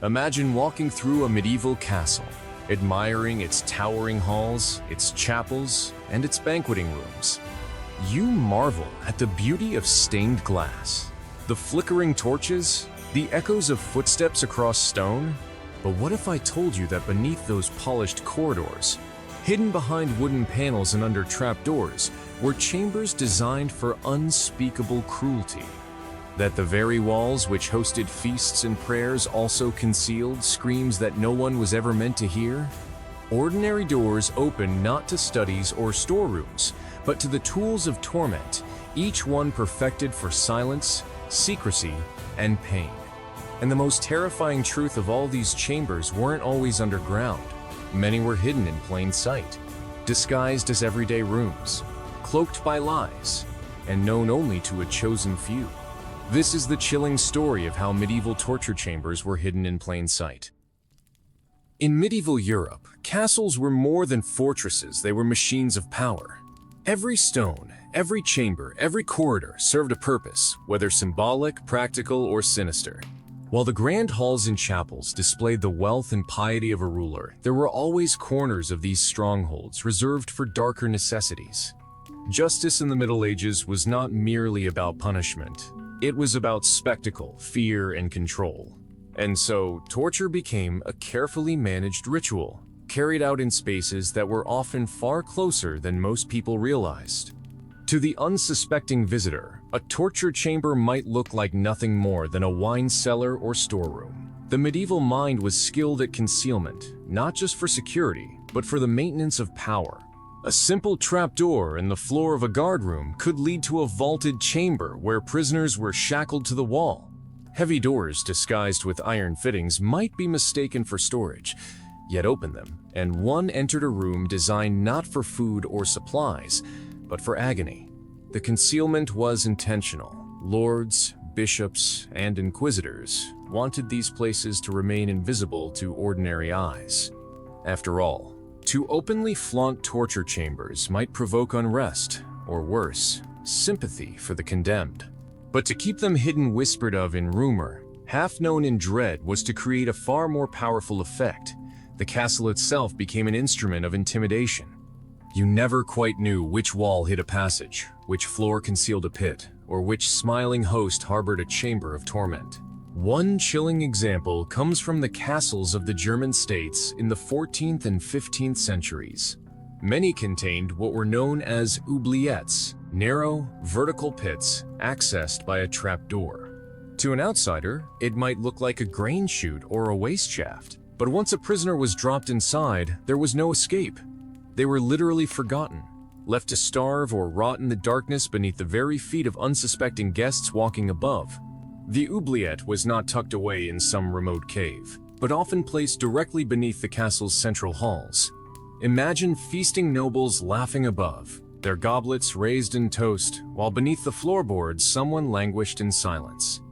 Imagine walking through a medieval castle, admiring its towering halls, its chapels, and its banqueting rooms. You marvel at the beauty of stained glass, the flickering torches, the echoes of footsteps across stone. But what if I told you that beneath those polished corridors, hidden behind wooden panels and under trapdoors, were chambers designed for unspeakable cruelty? That the very walls which hosted feasts and prayers also concealed screams that no one was ever meant to hear? Ordinary doors open not to studies or storerooms, but to the tools of torment, each one perfected for silence, secrecy, and pain. And the most terrifying truth of all these chambers weren't always underground. Many were hidden in plain sight, disguised as everyday rooms, cloaked by lies, and known only to a chosen few. This is the chilling story of how medieval torture chambers were hidden in plain sight. In medieval Europe, castles were more than fortresses, they were machines of power. Every stone, every chamber, every corridor served a purpose, whether symbolic, practical, or sinister. While the grand halls and chapels displayed the wealth and piety of a ruler, there were always corners of these strongholds reserved for darker necessities. Justice in the Middle Ages was not merely about punishment. It was about spectacle, fear, and control. And so, torture became a carefully managed ritual, carried out in spaces that were often far closer than most people realized. To the unsuspecting visitor, a torture chamber might look like nothing more than a wine cellar or storeroom. The medieval mind was skilled at concealment, not just for security, but for the maintenance of power. A simple trapdoor in the floor of a guardroom could lead to a vaulted chamber where prisoners were shackled to the wall. Heavy doors disguised with iron fittings might be mistaken for storage, yet open them, and one entered a room designed not for food or supplies, but for agony. The concealment was intentional. Lords, bishops, and inquisitors wanted these places to remain invisible to ordinary eyes. After all, to openly flaunt torture chambers might provoke unrest, or worse, sympathy for the condemned. But to keep them hidden, whispered of in rumor, half known in dread, was to create a far more powerful effect. The castle itself became an instrument of intimidation. You never quite knew which wall hid a passage, which floor concealed a pit, or which smiling host harbored a chamber of torment. One chilling example comes from the castles of the German states in the 14th and 15th centuries. Many contained what were known as oubliettes, narrow, vertical pits accessed by a trapdoor. To an outsider, it might look like a grain chute or a waste shaft, but once a prisoner was dropped inside, there was no escape. They were literally forgotten, left to starve or rot in the darkness beneath the very feet of unsuspecting guests walking above. The oubliette was not tucked away in some remote cave, but often placed directly beneath the castle's central halls. Imagine feasting nobles laughing above, their goblets raised in toast, while beneath the floorboards someone languished in silence.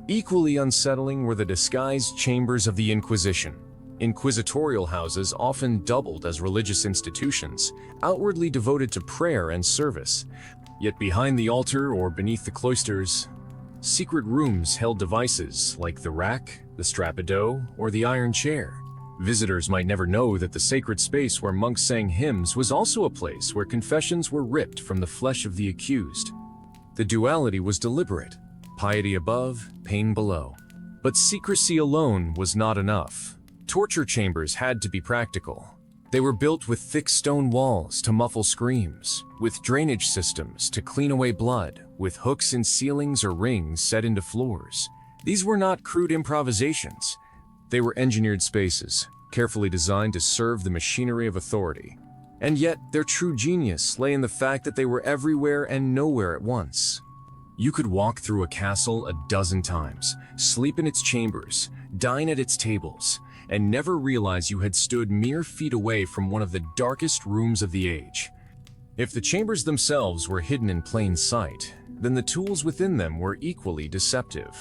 Equally unsettling were the disguised chambers of the Inquisition. Inquisitorial houses often doubled as religious institutions, outwardly devoted to prayer and service. Yet behind the altar or beneath the cloisters, secret rooms held devices like the rack, the strappado, or the iron chair. Visitors might never know that the sacred space where monks sang hymns was also a place where confessions were ripped from the flesh of the accused. The duality was deliberate, piety above, pain below. But secrecy alone was not enough. Torture chambers had to be practical. They were built with thick stone walls to muffle screams, with drainage systems to clean away blood, with hooks in ceilings or rings set into floors. These were not crude improvisations. They were engineered spaces, carefully designed to serve the machinery of authority. And yet, their true genius lay in the fact that they were everywhere and nowhere at once. You could walk through a castle a dozen times, sleep in its chambers, dine at its tables, and never realize you had stood mere feet away from one of the darkest rooms of the age. If the chambers themselves were hidden in plain sight, then the tools within them were equally deceptive.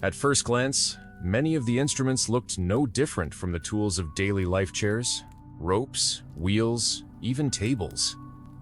At first glance, many of the instruments looked no different from the tools of daily life: chairs, ropes, wheels, even tables.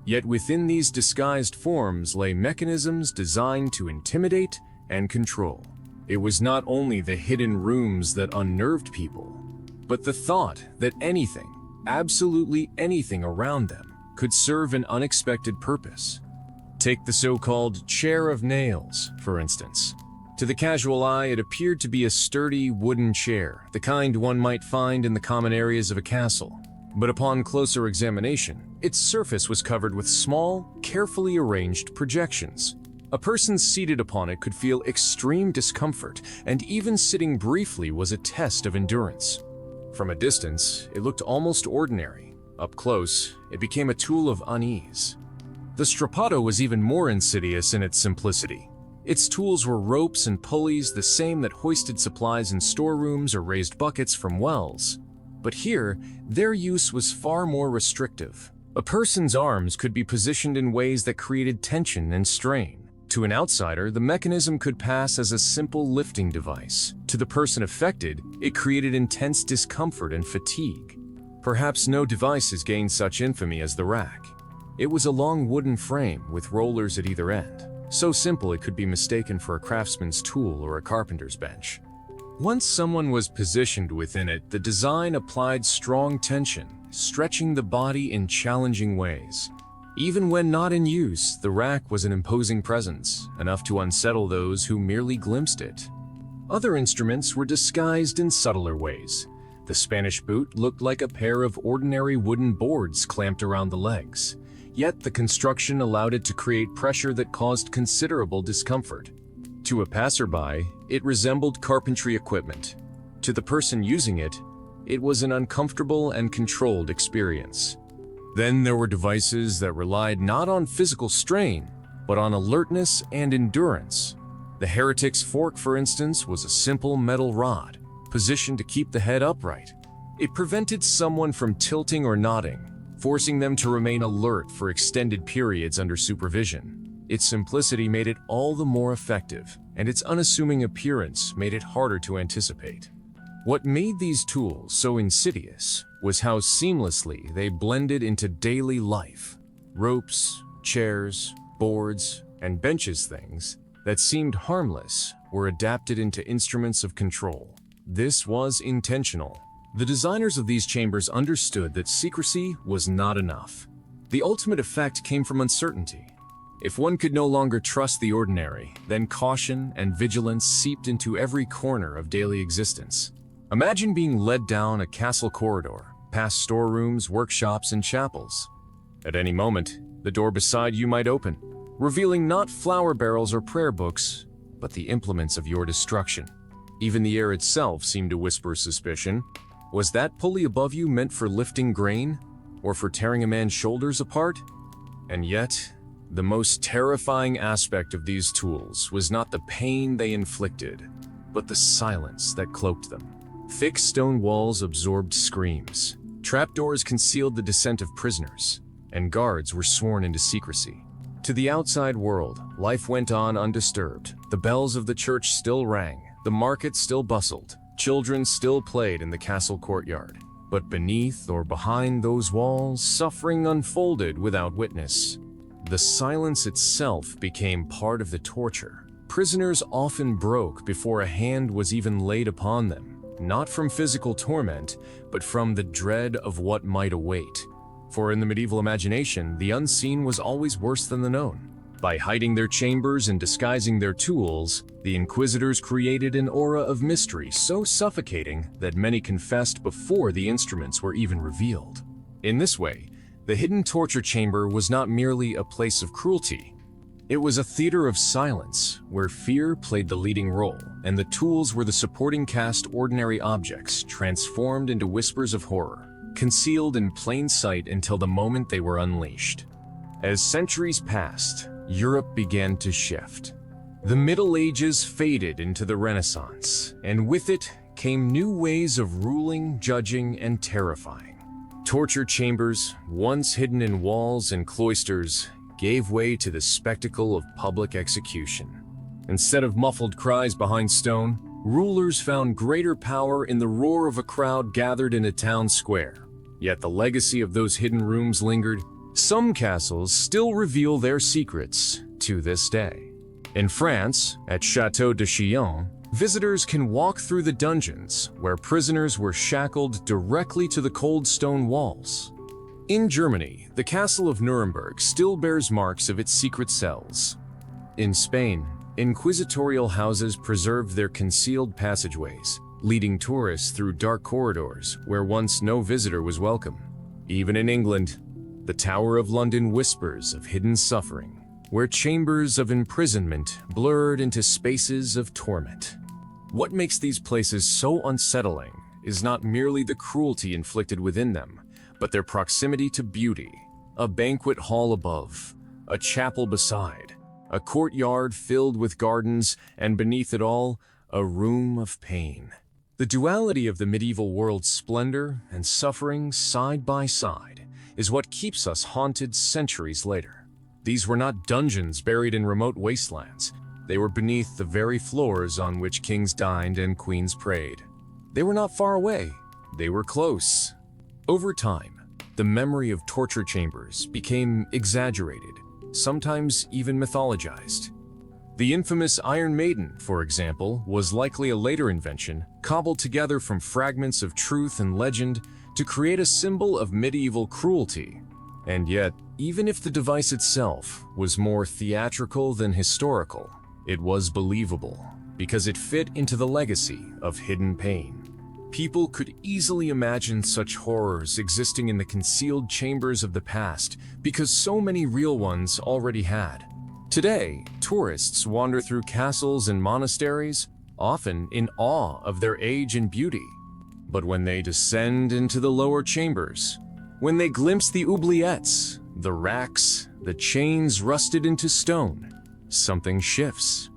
Yet within these disguised forms lay mechanisms designed to intimidate and control. It was not only the hidden rooms that unnerved people, but the thought that anything, absolutely anything around them, could serve an unexpected purpose. Take the so-called chair of nails, for instance. To the casual eye, it appeared to be a sturdy wooden chair, the kind one might find in the common areas of a castle. But upon closer examination, its surface was covered with small, carefully arranged projections. A person seated upon it could feel extreme discomfort, and even sitting briefly was a test of endurance. From a distance, it looked almost ordinary. Up close, it became a tool of unease. The strappato was even more insidious in its simplicity. Its tools were ropes and pulleys, the same that hoisted supplies in storerooms or raised buckets from wells. But here, their use was far more restrictive. A person's arms could be positioned in ways that created tension and strain. To an outsider, the mechanism could pass as a simple lifting device. To the person affected, it created intense discomfort and fatigue. Perhaps no device has gained such infamy as the rack. It was a long wooden frame with rollers at either end, so simple it could be mistaken for a craftsman's tool or a carpenter's bench. Once someone was positioned within it, the design applied strong tension, stretching the body in challenging ways. Even when not in use, the rack was an imposing presence, enough to unsettle those who merely glimpsed it. Other instruments were disguised in subtler ways. The Spanish boot looked like a pair of ordinary wooden boards clamped around the legs, yet the construction allowed it to create pressure that caused considerable discomfort. To a passerby, it resembled carpentry equipment. To the person using it, it was an uncomfortable and controlled experience. Then there were devices that relied not on physical strain, but on alertness and endurance. The heretic's fork, for instance, was a simple metal rod, positioned to keep the head upright. It prevented someone from tilting or nodding, forcing them to remain alert for extended periods under supervision. Its simplicity made it all the more effective, and its unassuming appearance made it harder to anticipate. What made these tools so insidious was how seamlessly they blended into daily life. Ropes, chairs, boards, and benches, things that seemed harmless, were adapted into instruments of control. This was intentional. The designers of these chambers understood that secrecy was not enough. The ultimate effect came from uncertainty. If one could no longer trust the ordinary, then caution and vigilance seeped into every corner of daily existence. Imagine being led down a castle corridor, past storerooms, workshops, and chapels. At any moment, the door beside you might open, revealing not flour barrels or prayer books, but the implements of your destruction. Even the air itself seemed to whisper suspicion. Was that pulley above you meant for lifting grain, or for tearing a man's shoulders apart? And yet, the most terrifying aspect of these tools was not the pain they inflicted, but the silence that cloaked them. Thick stone walls absorbed screams. Trapdoors concealed the descent of prisoners, and guards were sworn into secrecy. To the outside world, life went on undisturbed. The bells of the church still rang, the market still bustled, children still played in the castle courtyard. But beneath or behind those walls, suffering unfolded without witness. The silence itself became part of the torture. Prisoners often broke before a hand was even laid upon them. Not from physical torment, but from the dread of what might await. For in the medieval imagination, the unseen was always worse than the known. By hiding their chambers and disguising their tools, the inquisitors created an aura of mystery so suffocating that many confessed before the instruments were even revealed. In this way, the hidden torture chamber was not merely a place of cruelty. It was a theater of silence, where fear played the leading role, and the tools were the supporting cast, ordinary objects transformed into whispers of horror, concealed in plain sight until the moment they were unleashed. As centuries passed, Europe began to shift. The Middle Ages faded into the Renaissance, and with it came new ways of ruling, judging, and terrifying. Torture chambers, once hidden in walls and cloisters, gave way to the spectacle of public execution. Instead of muffled cries behind stone, rulers found greater power in the roar of a crowd gathered in a town square. Yet the legacy of those hidden rooms lingered. Some castles still reveal their secrets to this day. In France, at Château de Chillon, Visitors can walk through the dungeons, where prisoners were shackled directly to the cold stone walls. In Germany, the castle of Nuremberg still bears marks of its secret cells. In Spain, inquisitorial houses preserved their concealed passageways, leading tourists through dark corridors where once no visitor was welcome. Even in England, the Tower of London whispers of hidden suffering, where chambers of imprisonment blurred into spaces of torment. What makes these places so unsettling is not merely the cruelty inflicted within them, but their proximity to beauty. A banquet hall above, a chapel beside, a courtyard filled with gardens, and beneath it all, a room of pain. The duality of the medieval world's splendor and suffering side by side is what keeps us haunted centuries later. These were not dungeons buried in remote wastelands. They were beneath the very floors on which kings dined and queens prayed. They were not far away. They were close. Over time, the memory of torture chambers became exaggerated, sometimes even mythologized. The infamous Iron Maiden, for example, was likely a later invention, cobbled together from fragments of truth and legend to create a symbol of medieval cruelty. And yet, even if the device itself was more theatrical than historical, it was believable, because it fit into the legacy of hidden pain. People could easily imagine such horrors existing in the concealed chambers of the past because so many real ones already had. Today, tourists wander through castles and monasteries, often in awe of their age and beauty. But when they descend into the lower chambers, when they glimpse the oubliettes, the racks, the chains rusted into stone, something shifts.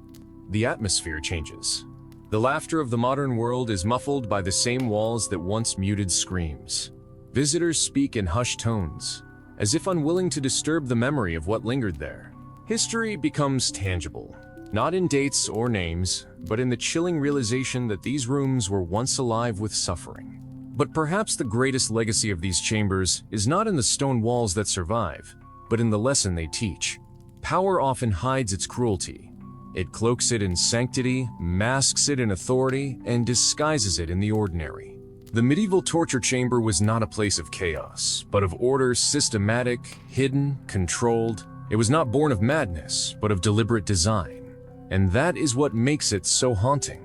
The atmosphere changes. The laughter of the modern world is muffled by the same walls that once muted screams. Visitors speak in hushed tones, as if unwilling to disturb the memory of what lingered there. History becomes tangible, not in dates or names, but in the chilling realization that these rooms were once alive with suffering. But perhaps the greatest legacy of these chambers is not in the stone walls that survive, but in the lesson they teach. Power often hides its cruelty. It cloaks it in sanctity, masks it in authority, and disguises it in the ordinary. The medieval torture chamber was not a place of chaos, but of order, systematic, hidden, controlled. It was not born of madness, but of deliberate design. And that is what makes it so haunting.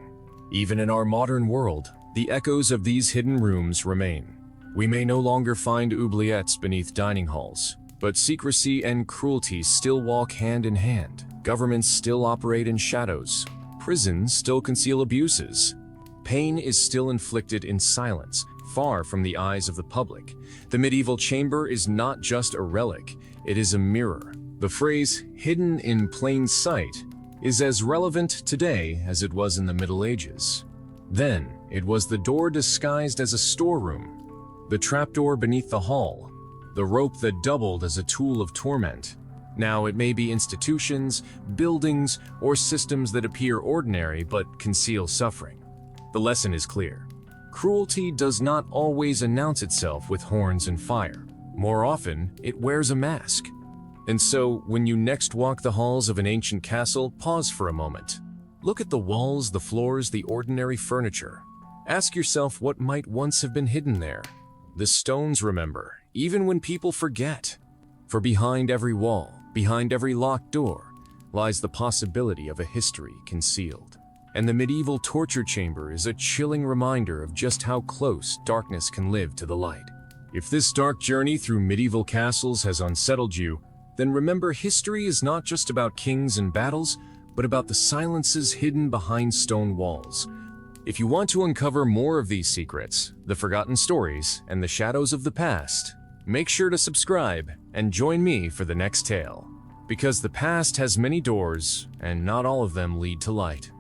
Even in our modern world, the echoes of these hidden rooms remain. We may no longer find oubliettes beneath dining halls, but secrecy and cruelty still walk hand in hand. Governments still operate in shadows. Prisons still conceal abuses. Pain is still inflicted in silence, far from the eyes of the public. The medieval chamber is not just a relic, it is a mirror. The phrase, "hidden in plain sight," is as relevant today as it was in the Middle Ages. Then, it was the door disguised as a storeroom, the trapdoor beneath the hall, the rope that doubled as a tool of torment. Now it may be institutions, buildings, or systems that appear ordinary but conceal suffering. The lesson is clear. Cruelty does not always announce itself with horns and fire. More often, it wears a mask. And so, when you next walk the halls of an ancient castle, pause for a moment. Look at the walls, the floors, the ordinary furniture. Ask yourself what might once have been hidden there. The stones remember, even when people forget. For behind every wall, behind every locked door, lies the possibility of a history concealed. And the medieval torture chamber is a chilling reminder of just how close darkness can live to the light. If this dark journey through medieval castles has unsettled you, then remember history is not just about kings and battles, but about the silences hidden behind stone walls. If you want to uncover more of these secrets, the forgotten stories, and the shadows of the past, make sure to subscribe and join me for the next tale. Because the past has many doors, and not all of them lead to light.